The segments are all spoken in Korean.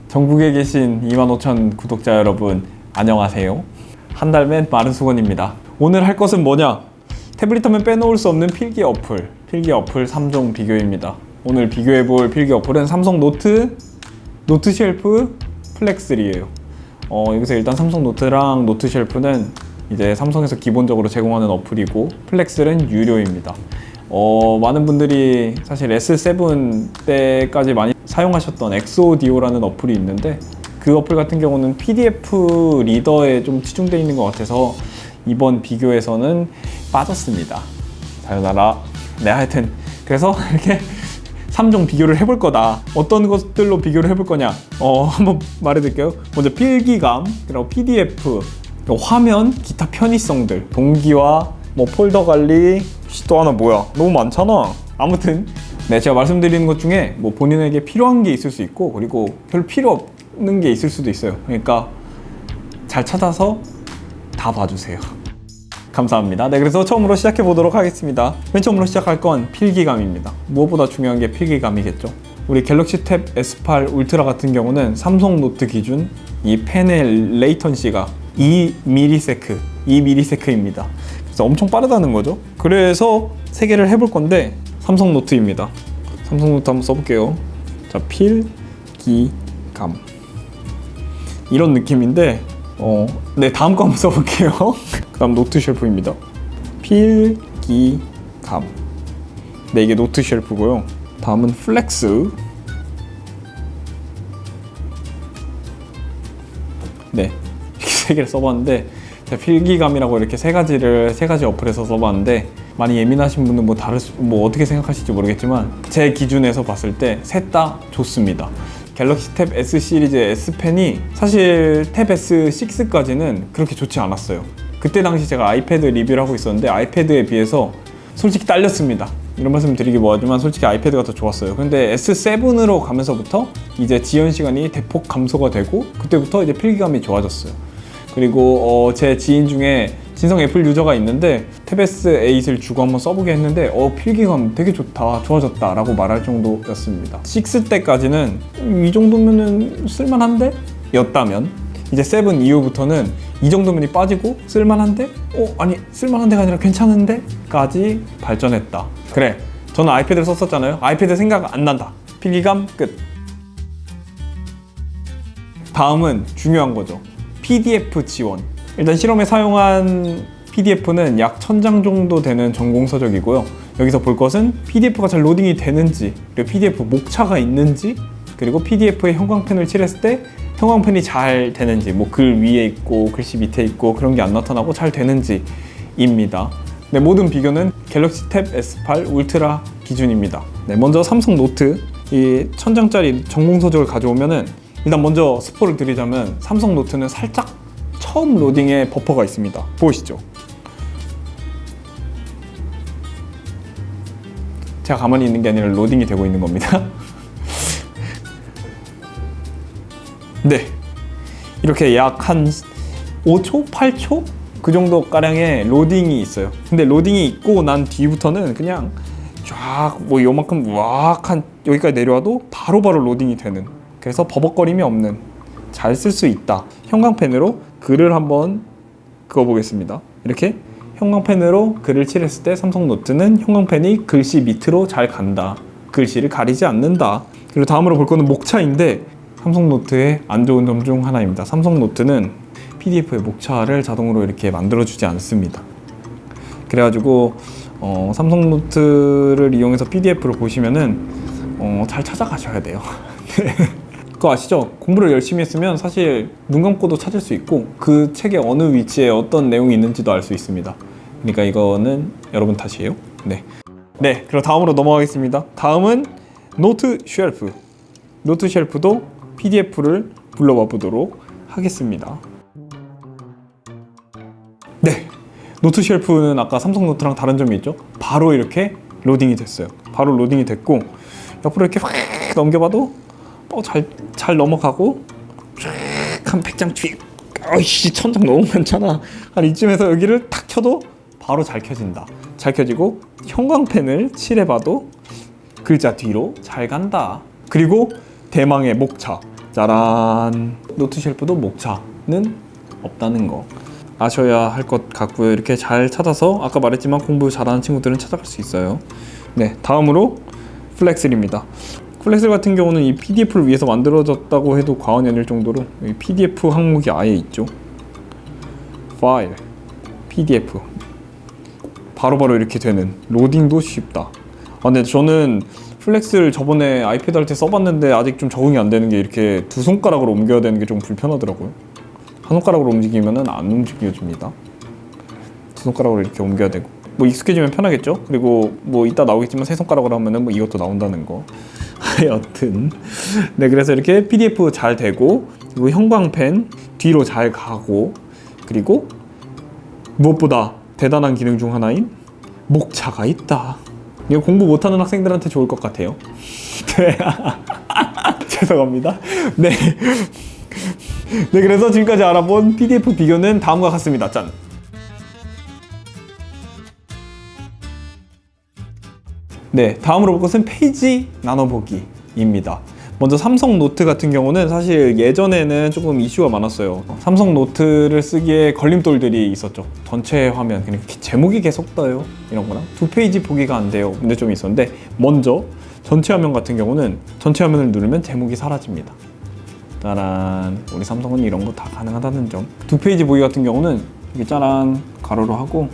전국에 계신 25,000 구독자 여러분 안녕하세요. 한 달 맨 마른 수건입니다. 오늘 할 것은 뭐냐? 태블릿하면 빼놓을 수 없는 필기 어플 3종 비교입니다. 오늘 비교해볼 필기 어플은 삼성 노트 쉘프, 플렉3예요. 여기서 일단 삼성 노트랑 노트 쉘프는 이제 삼성에서 기본적으로 제공하는 어플이고, 플렉3는 유료입니다. 많은 분들이 사실 S7 때까지 많이 사용하셨던 엑소디오라는 어플이 있는데, 그 어플 같은 경우는 PDF 리더에 좀 치중되어 있는 것 같아서 이번 비교에서는 빠졌습니다. 사요나라. 네, 하여튼 그래서 이렇게 3종 비교를 해볼 거다. 어떤 것들로 비교를 해볼 거냐? 한번 말해드릴게요. 먼저 필기감, 그리고 PDF, 화면, 기타 편의성들, 동기화, 폴더 관리, 또 하나 뭐야? 너무 많잖아. 아무튼 네, 제가 말씀드리는 것 중에 본인에게 필요한 게 있을 수 있고, 그리고 별 필요 없는 게 있을 수도 있어요. 그러니까 잘 찾아서 다 봐주세요. 감사합니다. 네, 그래서 처음으로 시작해 보도록 하겠습니다. 맨 처음으로 시작할 건 필기감입니다. 무엇보다 중요한 게 필기감이겠죠. 우리 갤럭시 탭 S8 울트라 같은 경우는 삼성 노트 기준 이 펜의 레이턴시가 2ms입니다. 그래서 엄청 빠르다는 거죠. 그래서 세 개를 해볼 건데, 삼성 노트입니다. 삼성 노트 한번 써볼게요. 자, 필기감 이런 느낌인데, 네, 다음 거 한번 써볼게요. 그 다음 노트 쉘프입니다. 필기감. 네, 이게 노트 쉘프고요. 다음은 플렉스. 네, 이렇게 세 개를 써봤는데, 제가 필기감이라고 이렇게 세 가지 어플에서 써봤는데, 많이 예민하신 분은 어떻게 생각하실지 모르겠지만, 제 기준에서 봤을 때 셋 다 좋습니다. 갤럭시 탭 S 시리즈 S펜이 사실 탭 S6까지는 그렇게 좋지 않았어요. 그때 당시 제가 아이패드 리뷰를 하고 있었는데, 아이패드에 비해서 솔직히 딸렸습니다. 이런 말씀 드리기 뭐하지만 솔직히 아이패드가 더 좋았어요. 근데 S7으로 가면서부터 이제 지연 시간이 대폭 감소가 되고, 그때부터 이제 필기감이 좋아졌어요. 그리고 제 지인 중에 진성 애플 유저가 있는데, 탭 S8을 주고 한번 써보게 했는데 필기감 되게 좋다, 좋아졌다 라고 말할 정도였습니다. 6 때까지는 이 정도면은 쓸만한데? 였다면, 이제 7 이후부터는 이 정도면이 빠지고 쓸만한데? 아니 쓸만한데가 아니라 괜찮은데? 까지 발전했다. 그래, 저는 아이패드를 썼었잖아요. 아이패드 생각 안 난다. 필기감 끝. 다음은 중요한 거죠. PDF 지원. 일단 실험에 사용한 PDF는 약 1000장 정도 되는 전공서적이고요. 여기서 볼 것은 PDF가 잘 로딩이 되는지, 그리고 PDF 목차가 있는지, 그리고 PDF에 형광펜을 칠했을 때 형광펜이 잘 되는지, 글 위에 있고 글씨 밑에 있고 그런 게 안 나타나고 잘 되는지입니다. 네, 모든 비교는 갤럭시 탭 S8 울트라 기준입니다. 네, 먼저 삼성 노트 이 1000장짜리 전공서적을 가져오면은, 일단 먼저 스포를 드리자면 삼성 노트는 살짝 처음 로딩에 버퍼가 있습니다. 보이시죠? 제가 가만히 있는 게 아니라 로딩이 되고 있는 겁니다. 네, 이렇게 약 한 5초? 8초? 그 정도 가량의 로딩이 있어요. 근데 로딩이 있고 난 뒤부터는 그냥 쫙 요만큼 한 여기까지 내려와도 바로바로 로딩이 되는, 그래서 버벅거림이 없는, 잘 쓸 수 있다. 형광펜으로 글을 한번 그어보겠습니다. 이렇게 형광펜으로 글을 칠했을 때 삼성 노트는 형광펜이 글씨 밑으로 잘 간다. 글씨를 가리지 않는다. 그리고 다음으로 볼 거는 목차인데, 삼성 노트의 안 좋은 점 중 하나입니다. 삼성 노트는 PDF의 목차를 자동으로 이렇게 만들어주지 않습니다. 그래가지고 삼성 노트를 이용해서 PDF를 보시면은 잘 찾아가셔야 돼요. 그거 아시죠? 공부를 열심히 했으면 사실 눈 감고도 찾을 수 있고, 그 책의 어느 위치에 어떤 내용이 있는지도 알 수 있습니다. 그러니까 이거는 여러분 탓이에요. 네, 그럼 다음으로 넘어가겠습니다. 다음은 노트 쉘프. 노트 쉘프도 PDF를 불러와 보도록 하겠습니다. 네, 노트 쉘프는 아까 삼성 노트랑 다른 점이 있죠? 바로 이렇게 로딩이 됐어요. 바로 로딩이 됐고, 옆으로 이렇게 확 넘겨봐도 잘 넘어가고, 한 100장 뒤, 1000장 너무 많잖아. 한 이쯤에서 여기를 탁 켜도 바로 잘 켜진다. 잘 켜지고, 형광펜을 칠해봐도 글자 뒤로 잘 간다. 그리고 대망의 목차. 짜란! 노트 쉘프도 목차는 없다는 거 아셔야 할 것 같고요. 이렇게 잘 찾아서 아까 말했지만 공부 잘하는 친구들은 찾아갈 수 있어요. 네, 다음으로 플렉슬입니다. 플렉슬 같은 경우는 이 PDF를 위해서 만들어졌다고 해도 과언이 아닐 정도로 이 PDF 항목이 아예 있죠. 파일, PDF 바로바로 이렇게 되는, 로딩도 쉽다. 근데 저는 플렉스를 저번에 아이패드 할 때 써봤는데 아직 좀 적응이 안 되는 게 이렇게 두 손가락으로 옮겨야 되는 게 좀 불편하더라고요. 한 손가락으로 움직이면은 안 움직여집니다. 두 손가락으로 이렇게 옮겨야 되고, 뭐 익숙해지면 편하겠죠. 그리고 뭐 이따 나오겠지만 세 손가락으로 하면은 뭐 이것도 나온다는 거. 여튼 네, 그래서 이렇게 PDF 잘 되고, 그리고 형광펜 뒤로 잘 가고, 그리고 무엇보다 대단한 기능 중 하나인 목차가 있다. 이거 공부 못하는 학생들한테 좋을 것 같아요. 네. 죄송합니다. 네. 네, 그래서 지금까지 알아본 PDF 비교는 다음과 같습니다. 짠! 네, 다음으로 볼 것은 페이지 나눠보기입니다. 먼저 삼성 노트 같은 경우는 사실 예전에는 조금 이슈가 많았어요. 삼성 노트를 쓰기에 걸림돌들이 있었죠. 전체 화면, 그냥 제목이 계속 떠요. 이런 거랑 두 페이지 보기가 안 돼요. 문제점이 있었는데, 먼저 전체 화면 같은 경우는 전체 화면을 누르면 제목이 사라집니다. 짜란! 우리 삼성은 이런 거 다 가능하다는 점. 두 페이지 보기 같은 경우는 이렇게 짜란! 가로로 하고,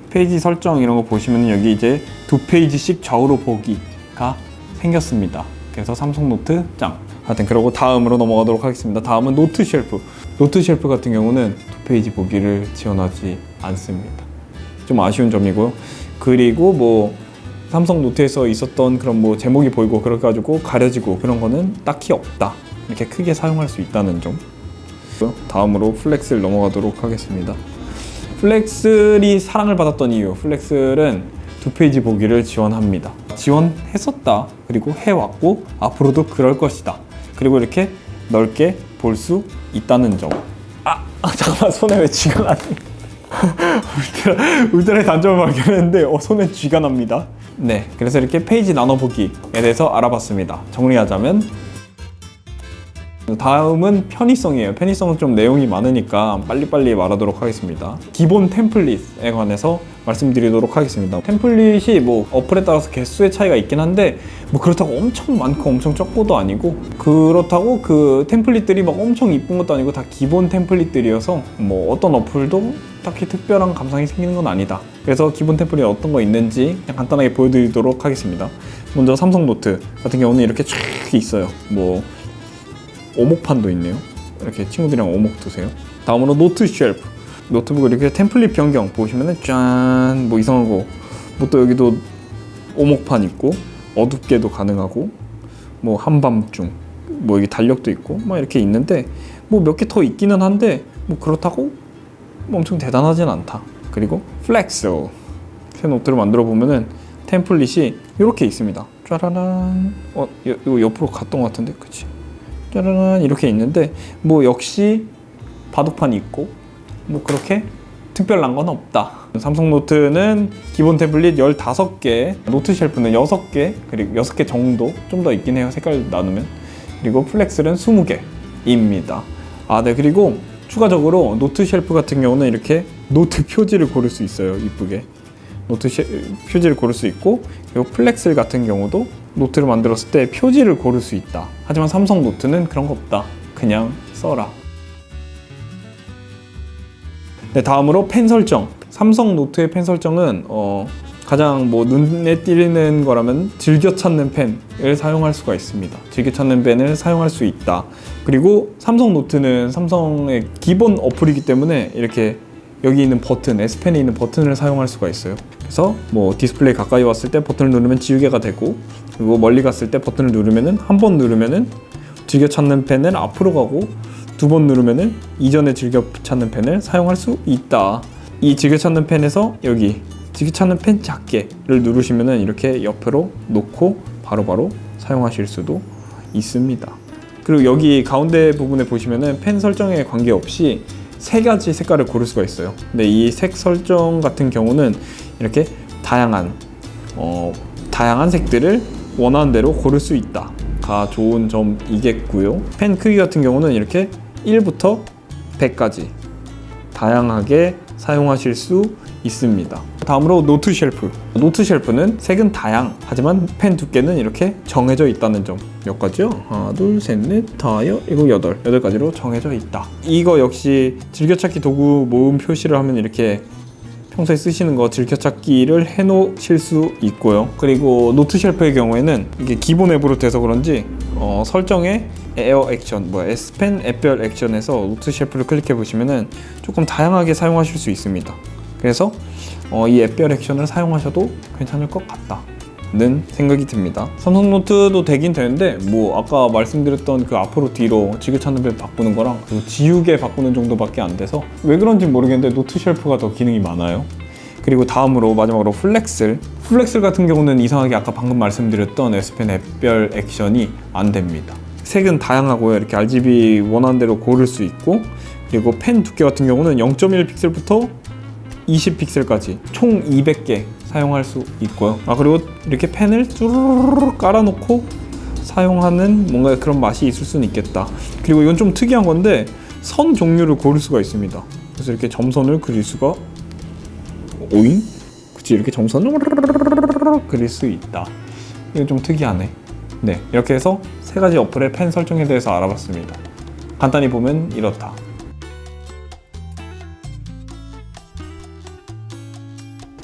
페이지 설정 이런 거 보시면 여기 이제 두 페이지씩 좌우로 보기가 생겼습니다. 그래서 삼성 노트 짱! 하여튼 그러고 다음으로 넘어가도록 하겠습니다. 다음은 노트 쉘프. 노트 쉘프 같은 경우는 두 페이지 보기를 지원하지 않습니다. 좀 아쉬운 점이고요. 그리고 뭐 삼성 노트에서 있었던 그런 뭐 제목이 보이고 그렇게 가지고 가려지고 그런 거는 딱히 없다. 이렇게 크게 사용할 수 있다는 점. 다음으로 플렉스를 넘어가도록 하겠습니다. 플렉슬이 사랑을 받았던 이유, 플렉슬은 두 페이지 보기를 지원합니다. 지원했었다. 그리고 해왔고 앞으로도 그럴 것이다. 그리고 이렇게 넓게 볼 수 있다는 점. 잠깐만, 손에 왜 쥐가 나니? 울트라의 단점을 발견했는데 손에 쥐가 납니다. 네, 그래서 이렇게 페이지 나눠보기에 대해서 알아봤습니다. 정리하자면 다음은 편의성이에요. 편의성은 좀 내용이 많으니까 빨리빨리 말하도록 하겠습니다. 기본 템플릿에 관해서 말씀드리도록 하겠습니다. 템플릿이 뭐 어플에 따라서 개수의 차이가 있긴 한데 뭐 그렇다고 엄청 많고 엄청 적고도 아니고, 그렇다고 그 템플릿들이 막 엄청 이쁜 것도 아니고 다 기본 템플릿들이어서 뭐 어떤 어플도 딱히 특별한 감상이 생기는 건 아니다. 그래서 기본 템플릿 어떤 거 있는지 그냥 간단하게 보여드리도록 하겠습니다. 먼저 삼성 노트 같은 경우는 이렇게 쫙 있어요. 뭐 오목판도 있네요. 이렇게 친구들이랑 오목 두세요. 다음으로 노트 쉘프. 노트북을 이렇게 템플릿 변경 보시면은 짠! 뭐 이상한 거. 뭐 또 여기도 오목판 있고, 어둡게도 가능하고, 뭐 한밤중, 뭐 여기 달력도 있고, 막 이렇게 있는데, 뭐 몇 개 더 있기는 한데, 뭐 그렇다고 뭐 엄청 대단하진 않다. 그리고 플렉슬. 새 노트를 만들어 보면은 템플릿이 이렇게 있습니다. 짜라란. 이거 옆으로 갔던 것 같은데, 그치? 짜라란 이렇게 있는데 뭐 역시 바둑판이 있고 뭐 그렇게 특별한 건 없다. 삼성 노트는 기본 태블릿 15개, 노트 쉘프는 6개, 그리고 6개 정도 좀 더 있긴 해요. 색깔 나누면. 그리고 플렉슬은 20개입니다. 네, 그리고 추가적으로 노트 쉘프 같은 경우는 이렇게 노트 표지를 고를 수 있어요. 이쁘게 노트 표지를 고를 수 있고, 그리고 플렉슬 같은 경우도 노트를 만들었을 때 표지를 고를 수 있다. 하지만 삼성 노트는 그런 거 없다. 그냥 써라. 네, 다음으로 펜 설정. 삼성 노트의 펜 설정은 가장 뭐 눈에 띄는 거라면 즐겨 찾는 펜을 사용할 수가 있습니다. 즐겨 찾는 펜을 사용할 수 있다. 그리고 삼성 노트는 삼성의 기본 어플이기 때문에 이렇게 여기 있는 버튼, S펜에 있는 버튼을 사용할 수가 있어요. 그래서 뭐 디스플레이 가까이 왔을 때 버튼을 누르면 지우개가 되고, 그리고 멀리 갔을 때 버튼을 누르면은 한 번 누르면은 즐겨 찾는 펜을 앞으로 가고, 두 번 누르면은 이전에 즐겨 찾는 펜을 사용할 수 있다. 이 즐겨 찾는 펜에서 여기 즐겨 찾는 펜 작게를 누르시면은 이렇게 옆으로 놓고 바로바로 사용하실 수도 있습니다. 그리고 여기 가운데 부분에 보시면은 펜 설정에 관계없이 세 가지 색깔을 고를 수가 있어요. 근데 이 색 설정 같은 경우는 이렇게 다양한 색들을 원하는 대로 고를 수 있다. 가 좋은 점이겠고요. 펜 크기 같은 경우는 이렇게 1부터 100까지 다양하게 사용하실 수 있습니다. 다음으로 노트 쉘프. 노트 쉘프는 색은 다양, 하지만 펜 두께는 이렇게 정해져 있다는 점. 몇 가지요? 하나, 둘, 셋, 넷, 다, 일곱, 여덟 가지로 정해져 있다. 이거 역시 즐겨찾기 도구 모음 표시를 하면 이렇게 평소에 쓰시는 거 즐겨찾기를 해놓으실 수 있고요. 그리고 노트 쉘프의 경우에는 이게 기본 앱으로 돼서 그런지 설정에 에어 액션, S펜 앱별 액션에서 노트 쉘프를 클릭해 보시면은 조금 다양하게 사용하실 수 있습니다. 그래서 이 앱별 액션을 사용하셔도 괜찮을 것 같다는 생각이 듭니다. 삼성 노트도 되긴 되는데 아까 말씀드렸던 그 앞으로 뒤로 지그찾는 배 바꾸는 거랑 그리고 지우개 바꾸는 정도밖에 안 돼서 왜 그런지 모르겠는데 노트 쉘프가 더 기능이 많아요. 그리고 다음으로 마지막으로 플렉슬 같은 경우는 이상하게 아까 방금 말씀드렸던 S펜 앱별 액션이 안 됩니다. 색은 다양하고요. 이렇게 RGB 원하는 대로 고를 수 있고, 그리고 펜 두께 같은 경우는 0.1 픽셀부터 20 픽셀까지 총 200개 사용할 수 있고요. 그리고 이렇게 펜을 쭈르르르 깔아놓고 사용하는 뭔가 그런 맛이 있을 수는 있겠다. 그리고 이건 좀 특이한 건데 선 종류를 고를 수가 있습니다. 그래서 이렇게 점선을 그릴 수가 그치, 이렇게 점선을 그릴 수 있다. 이건 좀 특이하네. 네, 이렇게 해서 세 가지 어플의 펜 설정에 대해서 알아봤습니다. 간단히 보면 이렇다.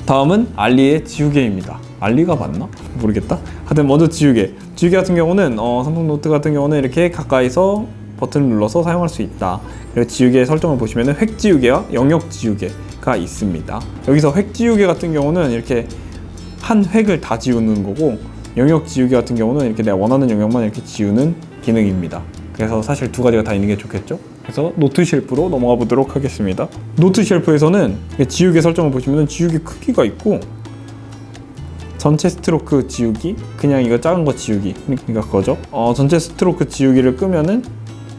다음은 알리의 지우개입니다. 알리가 맞나? 모르겠다. 하여튼 먼저 지우개 같은 경우는 삼성 노트 같은 경우는 이렇게 가까이서 버튼을 눌러서 사용할 수 있다. 그리고 지우개 설정을 보시면 획 지우개와 영역 지우개가 있습니다. 여기서 획 지우개 같은 경우는 이렇게 한 획을 다 지우는 거고, 영역 지우개 같은 경우는 이렇게 내가 원하는 영역만 이렇게 지우는 기능입니다. 그래서 사실 두 가지가 다 있는 게 좋겠죠? 그래서 노트 쉘프로 넘어가 보도록 하겠습니다. 노트 쉘프에서는 지우개 설정을 보시면 지우개 크기가 있고, 전체 스트로크 지우기, 그냥 이거 작은 거 지우기, 그러니까 그거죠. 전체 스트로크 지우기를 끄면은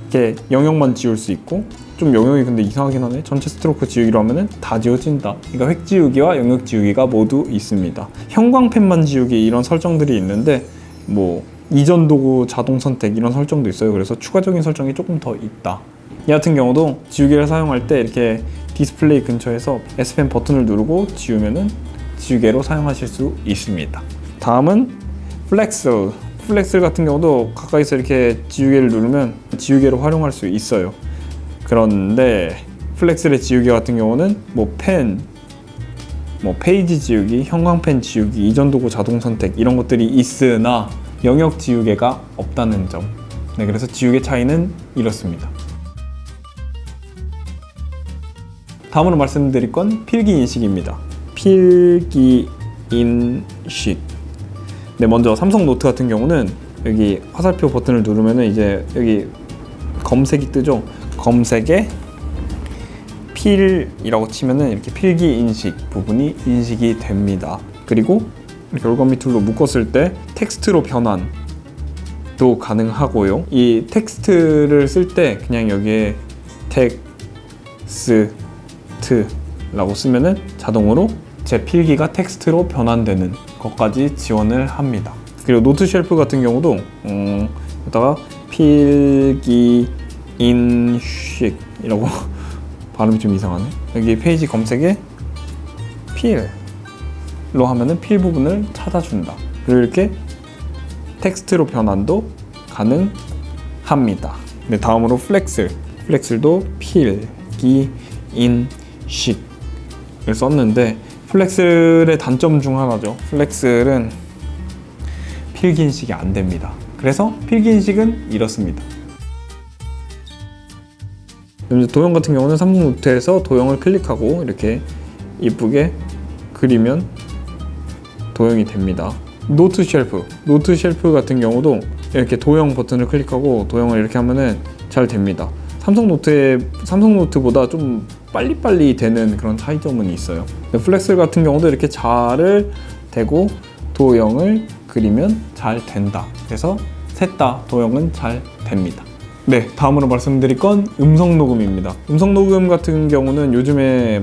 이렇게 영역만 지울 수 있고, 좀 영역이 근데 이상하긴 하네. 전체 스트로크 지우기로 하면은 다 지워진다. 그러니까 획 지우기와 영역 지우기가 모두 있습니다. 형광펜만 지우기 이런 설정들이 있는데 이전 도구 자동 선택 이런 설정도 있어요. 그래서 추가적인 설정이 조금 더 있다. 이 같은 경우도 지우개를 사용할 때 이렇게 디스플레이 근처에서 S펜 버튼을 누르고 지우면은 지우개로 사용하실 수 있습니다. 다음은 플렉슬 같은 경우도 가까이서 이렇게 지우개를 누르면 지우개로 활용할 수 있어요. 그런데 플렉슬의 지우개 같은 경우는 펜, 페이지 지우기, 형광펜 지우기, 이전 도구 자동 선택 이런 것들이 있으나 영역 지우개가 없다는 점. 네, 그래서 지우개 차이는 이렇습니다. 다음으로 말씀드릴 건 필기 인식입니다. 필기 인식. 네, 먼저 삼성 노트 같은 경우는 여기 화살표 버튼을 누르면은 이제 여기 검색이 뜨죠. 검색에 필이라고 치면은 이렇게 필기 인식 부분이 인식이 됩니다. 그리고 이렇게 올검미 툴로 묶었을 때 텍스트로 변환도 가능하고요. 이 텍스트를 쓸 때 그냥 여기에 텍스트라고 쓰면은 자동으로 제 필기가 텍스트로 변환되는 것까지 지원을 합니다. 그리고 노트 쉘프 같은 경우도 여기다가 필기 인식이라고 발음이 좀 이상하네. 여기 페이지 검색에 필로 하면은 필 부분을 찾아준다. 그리고 이렇게 텍스트로 변환도 가능합니다. 네, 다음으로 플렉슬도 필기 인식을 썼는데 플렉슬의 단점 중 하나죠. 플렉슬은 필기 인식이 안 됩니다. 그래서 필기 인식은 이렇습니다. 도형 같은 경우는 삼성 노트에서 도형을 클릭하고 이렇게 이쁘게 그리면 도형이 됩니다. 노트 쉘프 같은 경우도 이렇게 도형 버튼을 클릭하고 도형을 이렇게 하면은 잘 됩니다. 삼성 노트보다 좀 빨리빨리 되는 그런 차이점은 있어요. 플렉슬 같은 경우도 이렇게 자를 대고 도형을 그리면 잘 된다. 그래서 셋 다 도형은 잘 됩니다. 네, 다음으로 말씀드릴 건 음성 녹음입니다. 음성 녹음 같은 경우는 요즘에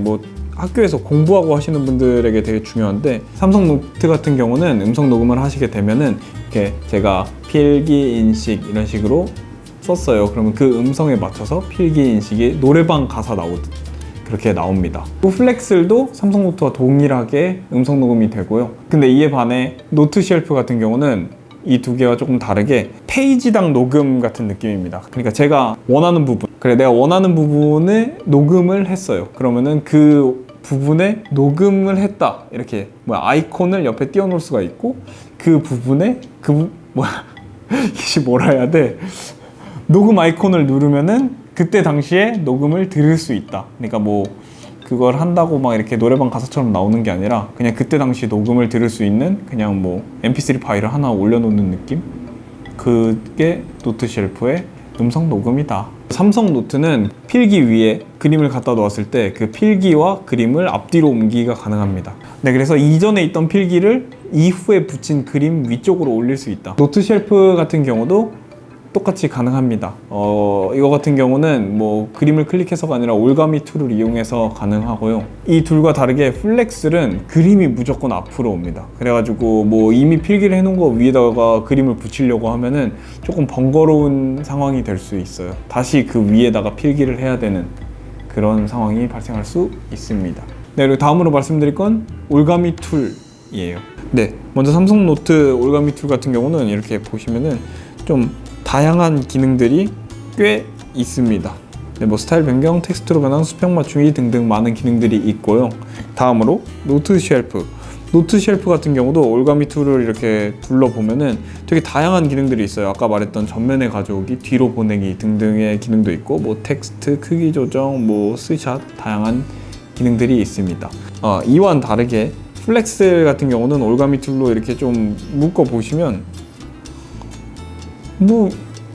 학교에서 공부하고 하시는 분들에게 되게 중요한데, 삼성 노트 같은 경우는 음성 녹음을 하시게 되면은 이렇게 제가 필기 인식 이런 식으로 썼어요. 그러면 그 음성에 맞춰서 필기 인식이 노래방 가사 나오듯 그렇게 나옵니다. 또 플렉슬도 삼성 노트와 동일하게 음성 녹음이 되고요. 근데 이에 반해 노트 쉘프 같은 경우는 이 두 개와 조금 다르게 페이지당 녹음 같은 느낌입니다. 그러니까 제가 원하는 부분, 내가 원하는 부분에 녹음을 했어요. 그러면은 그 부분에 녹음을 했다, 이렇게 아이콘을 옆에 띄워놓을 수가 있고, 그 부분에 이게 뭐라 해야 돼? 녹음 아이콘을 누르면은 그때 당시에 녹음을 들을 수 있다. 그러니까 그걸 한다고 막 이렇게 노래방 가사처럼 나오는 게 아니라 그냥 그때 당시 녹음을 들을 수 있는 그냥 mp3 파일을 하나 올려놓는 느낌? 그게 노트 쉘프의 음성 녹음이다. 삼성 노트는 필기 위에 그림을 갖다 놓았을 때 그 필기와 그림을 앞뒤로 옮기기가 가능합니다. 네, 그래서 이전에 있던 필기를 이후에 붙인 그림 위쪽으로 올릴 수 있다. 노트 쉘프 같은 경우도 똑같이 가능합니다. 이거 같은 경우는 그림을 클릭해서가 아니라 올가미 툴을 이용해서 가능하고요. 이 둘과 다르게 플렉슬은 그림이 무조건 앞으로 옵니다. 그래가지고 이미 필기를 해놓은 거 위에다가 그림을 붙이려고 하면은 조금 번거로운 상황이 될 수 있어요. 다시 그 위에다가 필기를 해야 되는 그런 상황이 발생할 수 있습니다. 네, 그리고 다음으로 말씀드릴 건 올가미 툴이에요. 네, 먼저 삼성 노트 올가미 툴 같은 경우는 이렇게 보시면은 좀 다양한 기능들이 꽤 있습니다. 네, 스타일 변경, 텍스트로 변환, 수평 맞추기 등등 많은 기능들이 있고요. 다음으로 노트 쉘프. 노트 쉘프 같은 경우도 올가미 툴을 이렇게 둘러보면은 되게 다양한 기능들이 있어요. 아까 말했던 전면에 가져오기, 뒤로 보내기 등등의 기능도 있고, 텍스트 크기 조정, 스샷, 다양한 기능들이 있습니다. 이와는 다르게 플렉슬 같은 경우는 올가미 툴로 이렇게 좀 묶어 보시면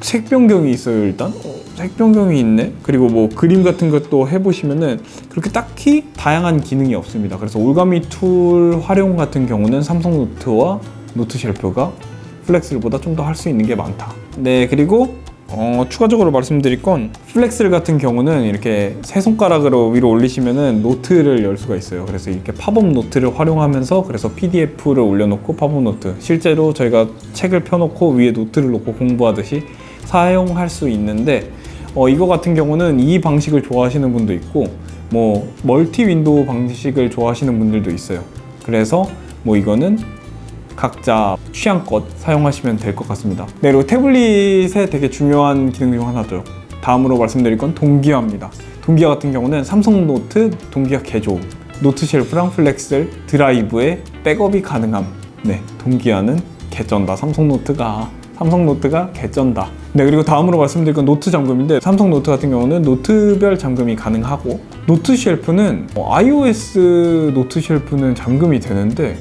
색 변경이 있어요. 일단 색 변경이 있네. 그리고 그림 같은 것도 해보시면은 그렇게 딱히 다양한 기능이 없습니다. 그래서 올가미 툴 활용 같은 경우는 삼성 노트와 노트 쉘프가 플렉슬보다 좀 더 할 수 있는 게 많다. 네, 그리고 추가적으로 말씀드릴 건 플렉슬 같은 경우는 이렇게 세 손가락으로 위로 올리시면은 노트를 열 수가 있어요. 그래서 이렇게 팝업 노트를 활용하면서 그래서 PDF를 올려놓고 팝업 노트, 실제로 저희가 책을 펴놓고 위에 노트를 놓고 공부하듯이 사용할 수 있는데, 이거 같은 경우는 이 방식을 좋아하시는 분도 있고 멀티 윈도우 방식을 좋아하시는 분들도 있어요. 그래서 이거는 각자 취향껏 사용하시면 될 것 같습니다. 네, 그리고 태블릿의 되게 중요한 기능 중 하나죠. 다음으로 말씀드릴 건 동기화입니다. 동기화 같은 경우는 삼성 노트 동기화 개조, 노트 쉘프랑 플렉슬 드라이브에 백업이 가능함. 네, 동기화는 개쩐다. 삼성 노트가 개쩐다. 네, 그리고 다음으로 말씀드릴 건 노트 잠금인데, 삼성 노트 같은 경우는 노트별 잠금이 가능하고, 노트 쉘프는 iOS 노트 쉘프는 잠금이 되는데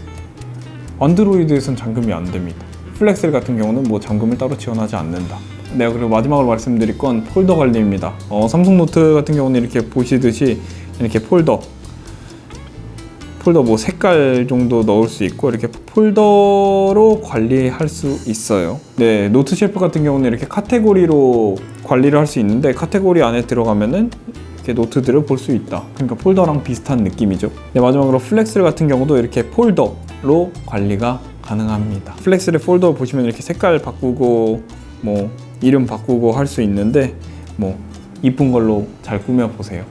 안드로이드에선 잠금이 안 됩니다. 플렉슬 같은 경우는 잠금을 따로 지원하지 않는다. 네, 그리고 마지막으로 말씀드릴 건 폴더 관리입니다. 삼성 노트 같은 경우는 이렇게 보시듯이 이렇게 폴더 색깔 정도 넣을 수 있고 이렇게 폴더로 관리할 수 있어요. 네, 노트 쉘프 같은 경우는 이렇게 카테고리로 관리를 할 수 있는데, 카테고리 안에 들어가면은 이렇게 노트들을 볼 수 있다. 그러니까 폴더랑 비슷한 느낌이죠. 네, 마지막으로 플렉슬 같은 경우도 이렇게 폴더로 관리가 가능합니다. 플렉슬의 폴더 보시면 이렇게 색깔 바꾸고 이름 바꾸고 할 수 있는데 이쁜 걸로 잘 꾸며 보세요.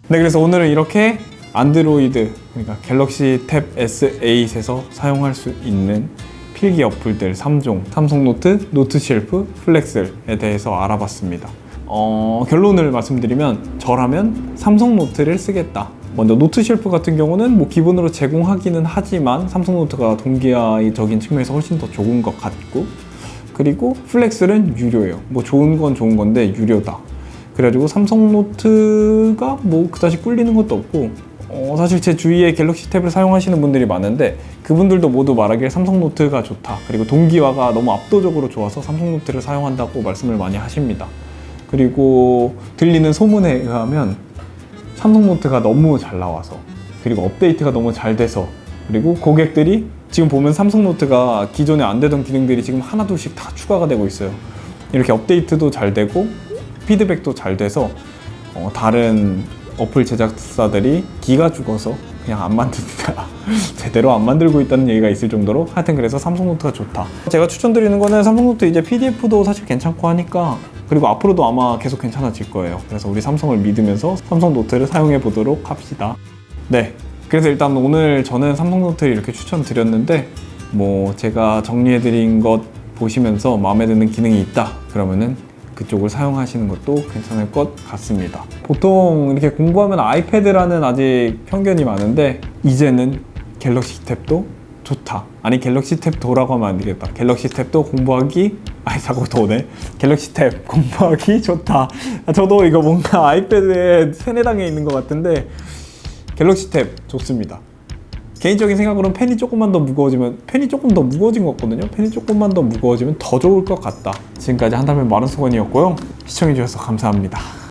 네, 그래서 오늘은 이렇게 안드로이드, 그러니까 갤럭시 탭 S8에서 사용할 수 있는 필기 어플들 3종, 삼성 노트, 노트 쉘프, 플렉슬에 대해서 알아봤습니다. 결론을 말씀드리면, 저라면 삼성 노트를 쓰겠다. 먼저 노트 쉘프 같은 경우는 기본으로 제공하기는 하지만 삼성 노트가 동기화적인 측면에서 훨씬 더 좋은 것 같고, 그리고 플렉슬은 유료예요. 좋은 건 좋은 건데 유료다. 그래가지고 삼성 노트가 그다지 꿀리는 것도 없고, 사실 제 주위에 갤럭시 탭을 사용하시는 분들이 많은데 그분들도 모두 말하기를 삼성 노트가 좋다, 그리고 동기화가 너무 압도적으로 좋아서 삼성 노트를 사용한다고 말씀을 많이 하십니다. 그리고 들리는 소문에 의하면 삼성 노트가 너무 잘 나와서, 그리고 업데이트가 너무 잘 돼서, 그리고 고객들이 지금 보면 삼성 노트가 기존에 안 되던 기능들이 지금 하나둘씩 다 추가가 되고 있어요. 이렇게 업데이트도 잘 되고 피드백도 잘 돼서 다른 어플 제작사들이 기가 죽어서 그냥 안 만든다 제대로 안 만들고 있다는 얘기가 있을 정도로 하여튼 그래서 삼성노트가 좋다. 제가 추천드리는 거는 삼성노트 이제 PDF도 사실 괜찮고 하니까, 그리고 앞으로도 아마 계속 괜찮아질 거예요. 그래서 우리 삼성을 믿으면서 삼성노트를 사용해 보도록 합시다. 네, 그래서 일단 오늘 저는 삼성노트를 이렇게 추천드렸는데, 뭐 제가 정리해드린 것 보시면서 마음에 드는 기능이 있다 그러면은 그쪽을 사용하시는 것도 괜찮을 것 같습니다. 보통 이렇게 공부하면 아이패드라는 아직 편견이 많은데, 이제는 갤럭시 탭도 좋다. 아니, 갤럭시 탭 도라고 하면 안 되겠다. 갤럭시 탭도 공부하기, 아니 자꾸 도네. 갤럭시 탭 공부하기 좋다. 저도 이거 뭔가 아이패드에 세뇌당해 있는 것 같은데, 갤럭시 탭 좋습니다. 개인적인 생각으로는 펜이 조금만 더 무거워지면, 펜이 조금 더 무거워진 것 같거든요. 펜이 조금만 더 무거워지면 더 좋을 것 같다. 지금까지 한달맨 마른수건이었고요. 시청해주셔서 감사합니다.